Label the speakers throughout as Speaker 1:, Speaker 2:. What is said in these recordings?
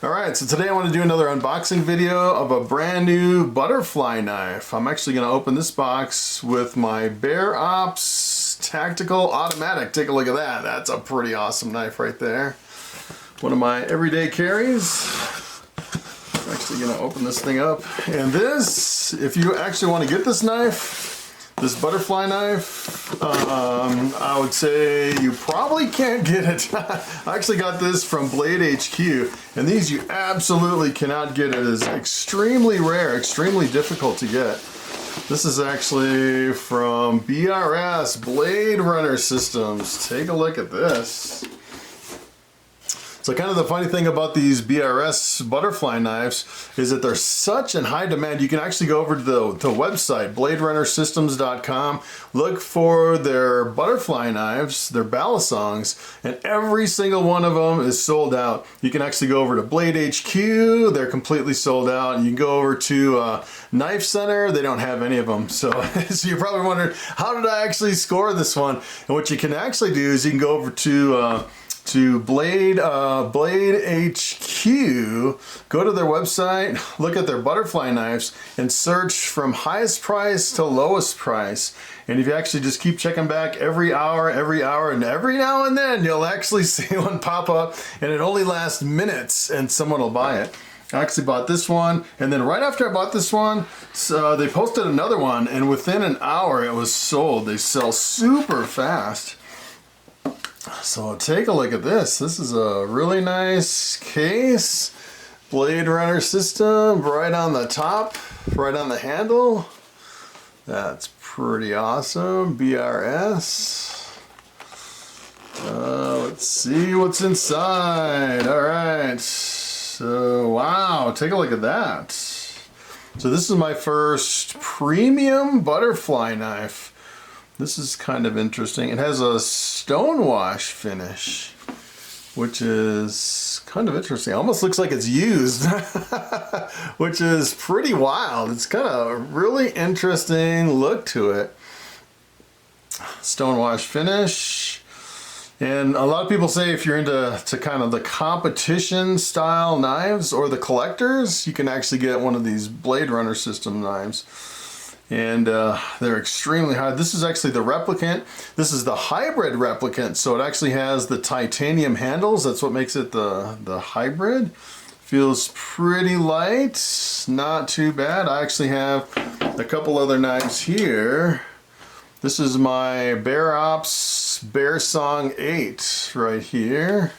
Speaker 1: Alright, so today I want to do another unboxing video of a brand new butterfly knife. I'm actually going to open this box with my BRS Tactical Automatic. Take a look at that. That's a pretty awesome knife right there. One of my everyday carries. I'm actually going to open this thing up. And this, if you actually want to get this knife, this butterfly knife, I would say you probably can't get it. I actually got this from Blade HQ, and these you absolutely cannot get. It is extremely rare, extremely difficult to get. This is actually from BRS, Blade Runner Systems. Take a look at this. So kind of the funny thing about these BRS butterfly knives is that they're such in high demand. You can actually go over to the website, bladerunnersystems.com, look for their butterfly knives, their balisongs, and every single one of them is sold out. You can actually go over to Blade HQ, they're completely sold out. And you can go over to Knife Center, they don't have any of them. So, so you're probably wondering, how did I actually score this one? And what you can actually do is you can go over to Blade HQ, go to their website, look at their butterfly knives, and search from highest price to lowest price. And if you actually just keep checking back every hour, and every now and then, you'll actually see one pop up, and it only lasts minutes, and someone will buy it. I actually bought this one, and then right after I bought this one, they posted another one, and within an hour it was sold. They sell super fast. So take a look at this. This is a really nice case. Blade Runner system right on the top, right on the handle. That's pretty awesome. BRS. Let's see what's inside. All right. So, wow, take a look at that. So this is my first premium butterfly knife. This is kind of interesting. It has a Stonewashed finish, which is kind of interesting. It almost looks like it's used, which is pretty wild. It's kind of a really interesting look to it. Stonewashed finish. And a lot of people say if you're into kind of the competition style knives or the collectors, you can actually get one of these Blade Runner system knives. And they're extremely high. This is actually the Replicant. This is the hybrid Replicant, so it actually has the titanium handles. That's what makes it the hybrid. Feels pretty light, not too bad. I actually have a couple other knives here. This is my Balisong 8 right here.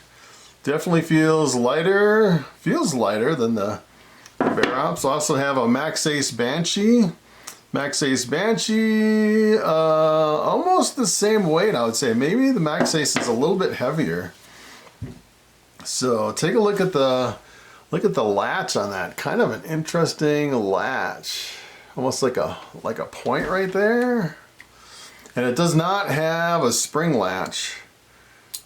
Speaker 1: Definitely feels lighter than the Balisong. I also have a Max Ace Banshee. Max Ace Banshee, almost the same weight, I would say. Maybe the Max Ace is a little bit heavier. So take a look at the latch on that. Kind of an interesting latch, almost like a point right there. And it does not have a spring latch,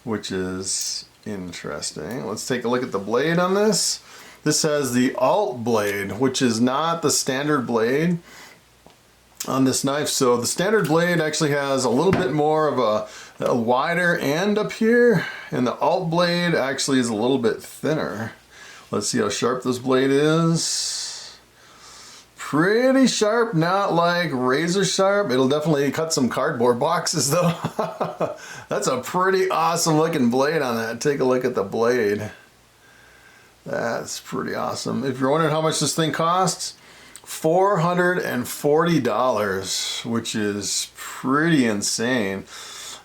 Speaker 1: which is interesting. Let's take a look at the blade on this. This has the alt blade, which is not the standard blade on this knife. So the standard blade actually has a little bit more of a wider end up here, and the alt blade actually is a little bit thinner. Let's see how sharp this blade is. Pretty sharp, not like razor sharp. It'll definitely cut some cardboard boxes though. That's a pretty awesome looking blade on that. Take a look at the blade. That's pretty awesome. If you're wondering how much this thing costs, $440, which is pretty insane.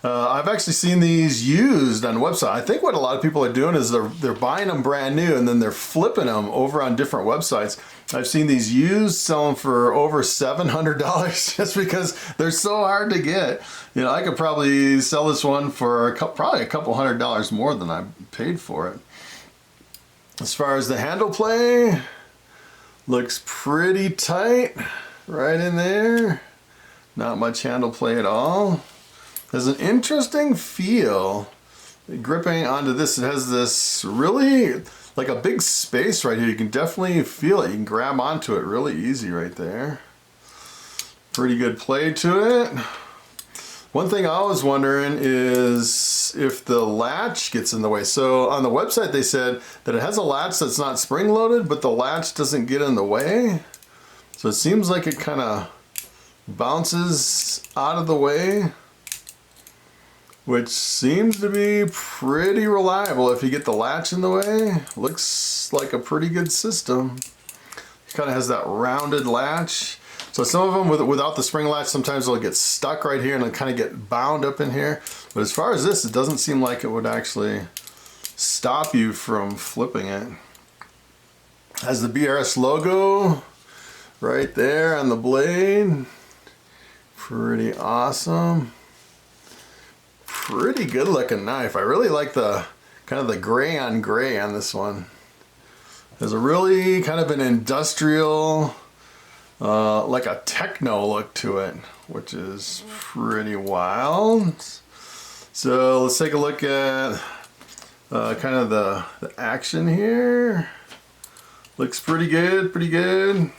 Speaker 1: I've actually seen these used on websites. I think what a lot of people are doing is they're buying them brand new and then they're flipping them over on different websites. I've seen these used selling for over $700 just because they're so hard to get. You know, I could probably sell this one for probably a couple $100 more than I paid for it. As far as the handle play, looks pretty tight right in there. Not much handle play at all. Has an interesting feel. Gripping onto this, it has this really like a big space right here. You can definitely feel it. You can grab onto it really easy right there. Pretty good play to it. One thing I was wondering is if the latch gets in the way. So on the website they said that it has a latch that's not spring loaded, but the latch doesn't get in the way. So it seems like it kind of bounces out of the way, which seems to be pretty reliable if you get the latch in the way. Looks like a pretty good system. It kind of has that rounded latch. So some of them without the spring latch, sometimes they'll get stuck right here and they'll kind of get bound up in here. But as far as this, it doesn't seem like it would actually stop you from flipping it. Has the BRS logo right there on the blade. Pretty awesome. Pretty good looking knife. I really like the kind of the gray on this one. There's a really kind of an industrial, like a techno look to it, which is pretty wild. So let's take a look at kind of the action here. Looks pretty good, pretty good.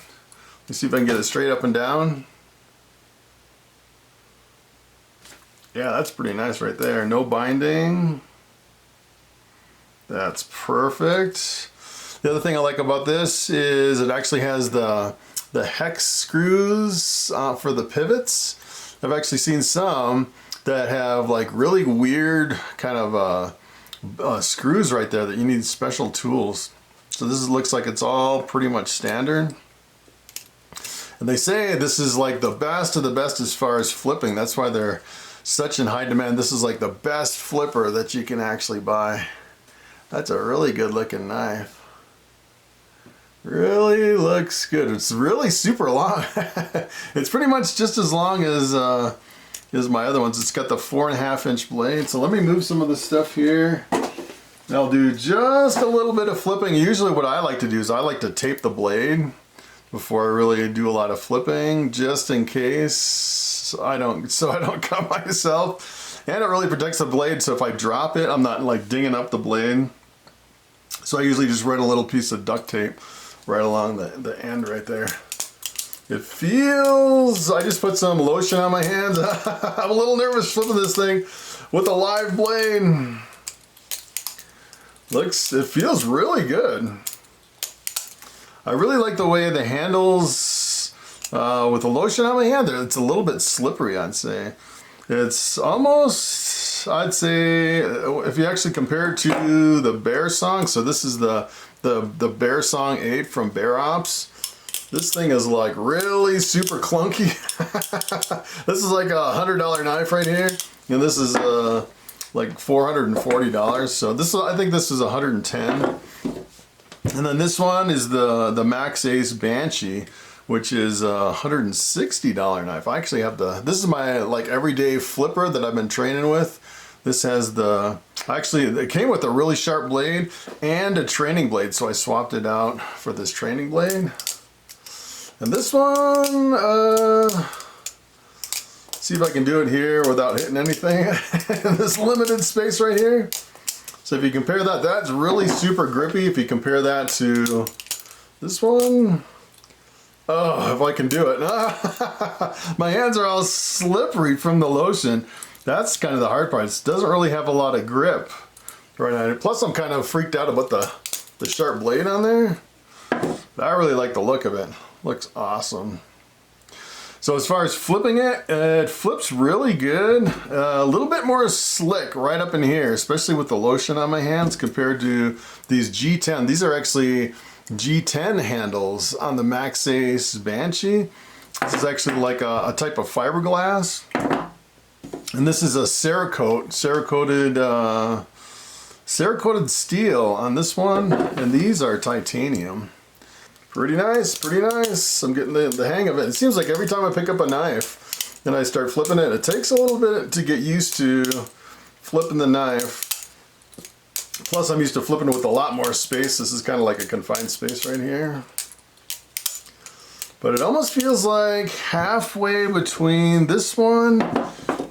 Speaker 1: Let's see if I can get it straight up and down. Yeah, that's pretty nice right there. No binding. That's perfect. The other thing I like about this is it actually has the hex screws for the pivots. I've actually seen some that have like really weird kind of screws right there that you need special tools. So this looks like it's all pretty much standard. And they say this is like the best of the best as far as flipping. That's why they're such in high demand. This is like the best flipper that you can actually buy. That's a really good looking knife. Really looks good. It's really super long. It's pretty much just as long as my other ones. It's got the 4.5-inch blade. So let me move some of the stuff here. I'll do just a little bit of flipping. Usually what I like to do is I like to tape the blade before I really do a lot of flipping, just in case so I don't cut myself. And it really protects the blade, so if I drop it, I'm not like dinging up the blade. So I usually just run a little piece of duct tape right along the end right there. It feels, I just put some lotion on my hands. I'm a little nervous flipping this thing with a live blade. It feels really good. I really like the way the handles with the lotion on my hand there. It's a little bit slippery, I'd say. It's almost, I'd say, if you actually compare it to the Balisong, so this is the Balisong 8 from Bear Ops. This thing is like really super clunky. This is like a $100 knife right here, and this is like $440. So this is, I think this is 110. And then this one is the Max Ace Banshee, which is a $160 knife. I actually have this is my like everyday flipper that I've been training with. This has actually it came with a really sharp blade and a training blade, so I swapped it out for this training blade. And this one, see if I can do it here without hitting anything in this limited space right here. So if you compare that, that's really super grippy. If you compare that to this one, oh, if I can do it. My hands are all slippery from the lotion. That's kind of the hard part. It doesn't really have a lot of grip right now. Plus I'm kind of freaked out about the sharp blade on there. But I really like the look of it. Looks awesome. So as far as flipping it, it flips really good. A little bit more slick right up in here, especially with the lotion on my hands compared to these G10. These are actually G10 handles on the Max Ace Banshee. This is actually like a type of fiberglass. And this is a Cerakoted steel on this one. And these are titanium. Pretty nice, pretty nice. I'm getting the hang of it. It seems like every time I pick up a knife and I start flipping it, it takes a little bit to get used to flipping the knife. Plus I'm used to flipping with a lot more space. This is kind of like a confined space right here. But it almost feels like halfway between this one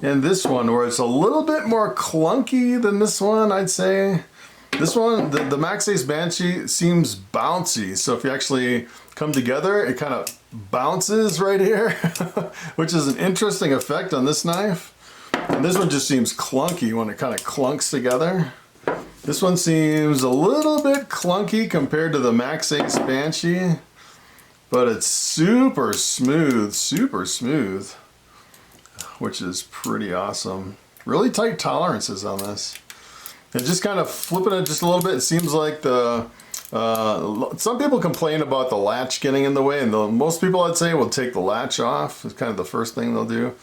Speaker 1: and this one, where it's a little bit more clunky than this one, I'd say. This one, the Max Ace Banshee seems bouncy, so if you actually come together, it kind of bounces right here, which is an interesting effect on this knife. And this one just seems clunky when it kind of clunks together. This one seems a little bit clunky compared to the Max Ace Banshee, but it's super smooth, which is pretty awesome. Really tight tolerances on this. And just kind of flipping it just a little bit, it seems like the some people complain about the latch getting in the way, and most people I'd say will take the latch off. It's kind of the first thing they'll do.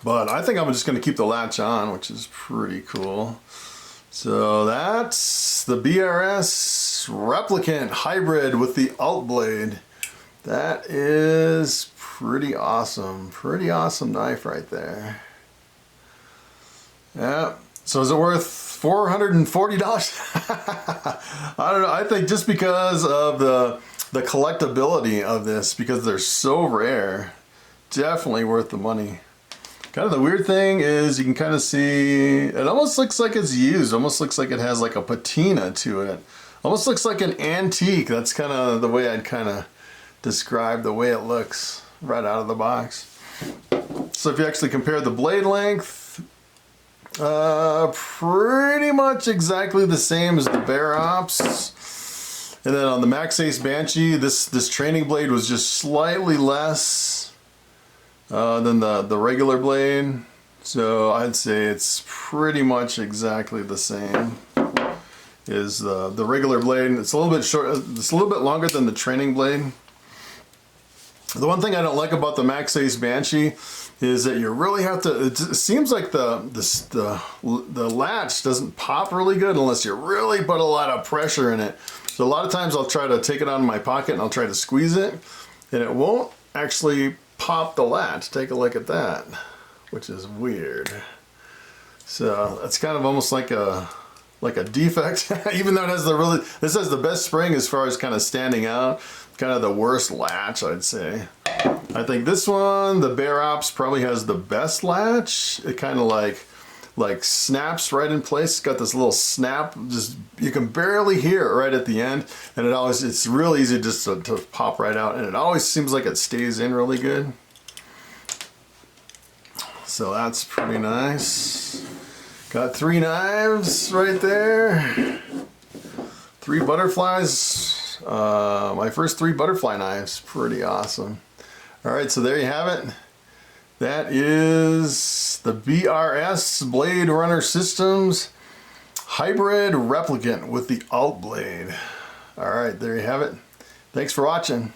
Speaker 1: But I think I'm just going to keep the latch on, which is pretty cool. So that's the BRS Replicant Hybrid with the alt blade. That is pretty awesome. Pretty awesome knife right there. Yeah. So is it worth $440? I don't know. I think just because of the collectability of this, because they're so rare, definitely worth the money. Kind of the weird thing is you can kind of see, it almost looks like it's used. Almost looks like it has like a patina to it. Almost looks like an antique. That's kind of the way I'd kind of describe the way it looks right out of the box. So if you actually compare the blade length, pretty much exactly the same as the Bear Ops. And then on the Max Ace Banshee, this training blade was just slightly less than the regular blade. So I'd say it's pretty much exactly the same as the regular blade. It's a little bit short, it's a little bit longer than the training blade. The one thing I don't like about the Max Ace Banshee is that you really have to, it seems like the latch doesn't pop really good unless you really put a lot of pressure in it. So a lot of times I'll try to take it out of my pocket and I'll try to squeeze it, and it won't actually pop the latch. Take a look at that, which is weird. So it's kind of almost like a defect, even though it has this has the best spring as far as kind of standing out. Kind of the worst latch, I'd say. I think this one, the Bear Ops, probably has the best latch. It kind of like snaps right in place. It's got this little snap, just you can barely hear it right at the end, and it's real easy just to pop right out, and it always seems like it stays in really good. So that's pretty nice. Got 3 knives right there. 3 butterflies. My first 3 butterfly knives. Pretty awesome. Alright, so there you have it. That is the BRS Blade Runner Systems Hybrid Replicant with the alt blade. Alright, there you have it. Thanks for watching.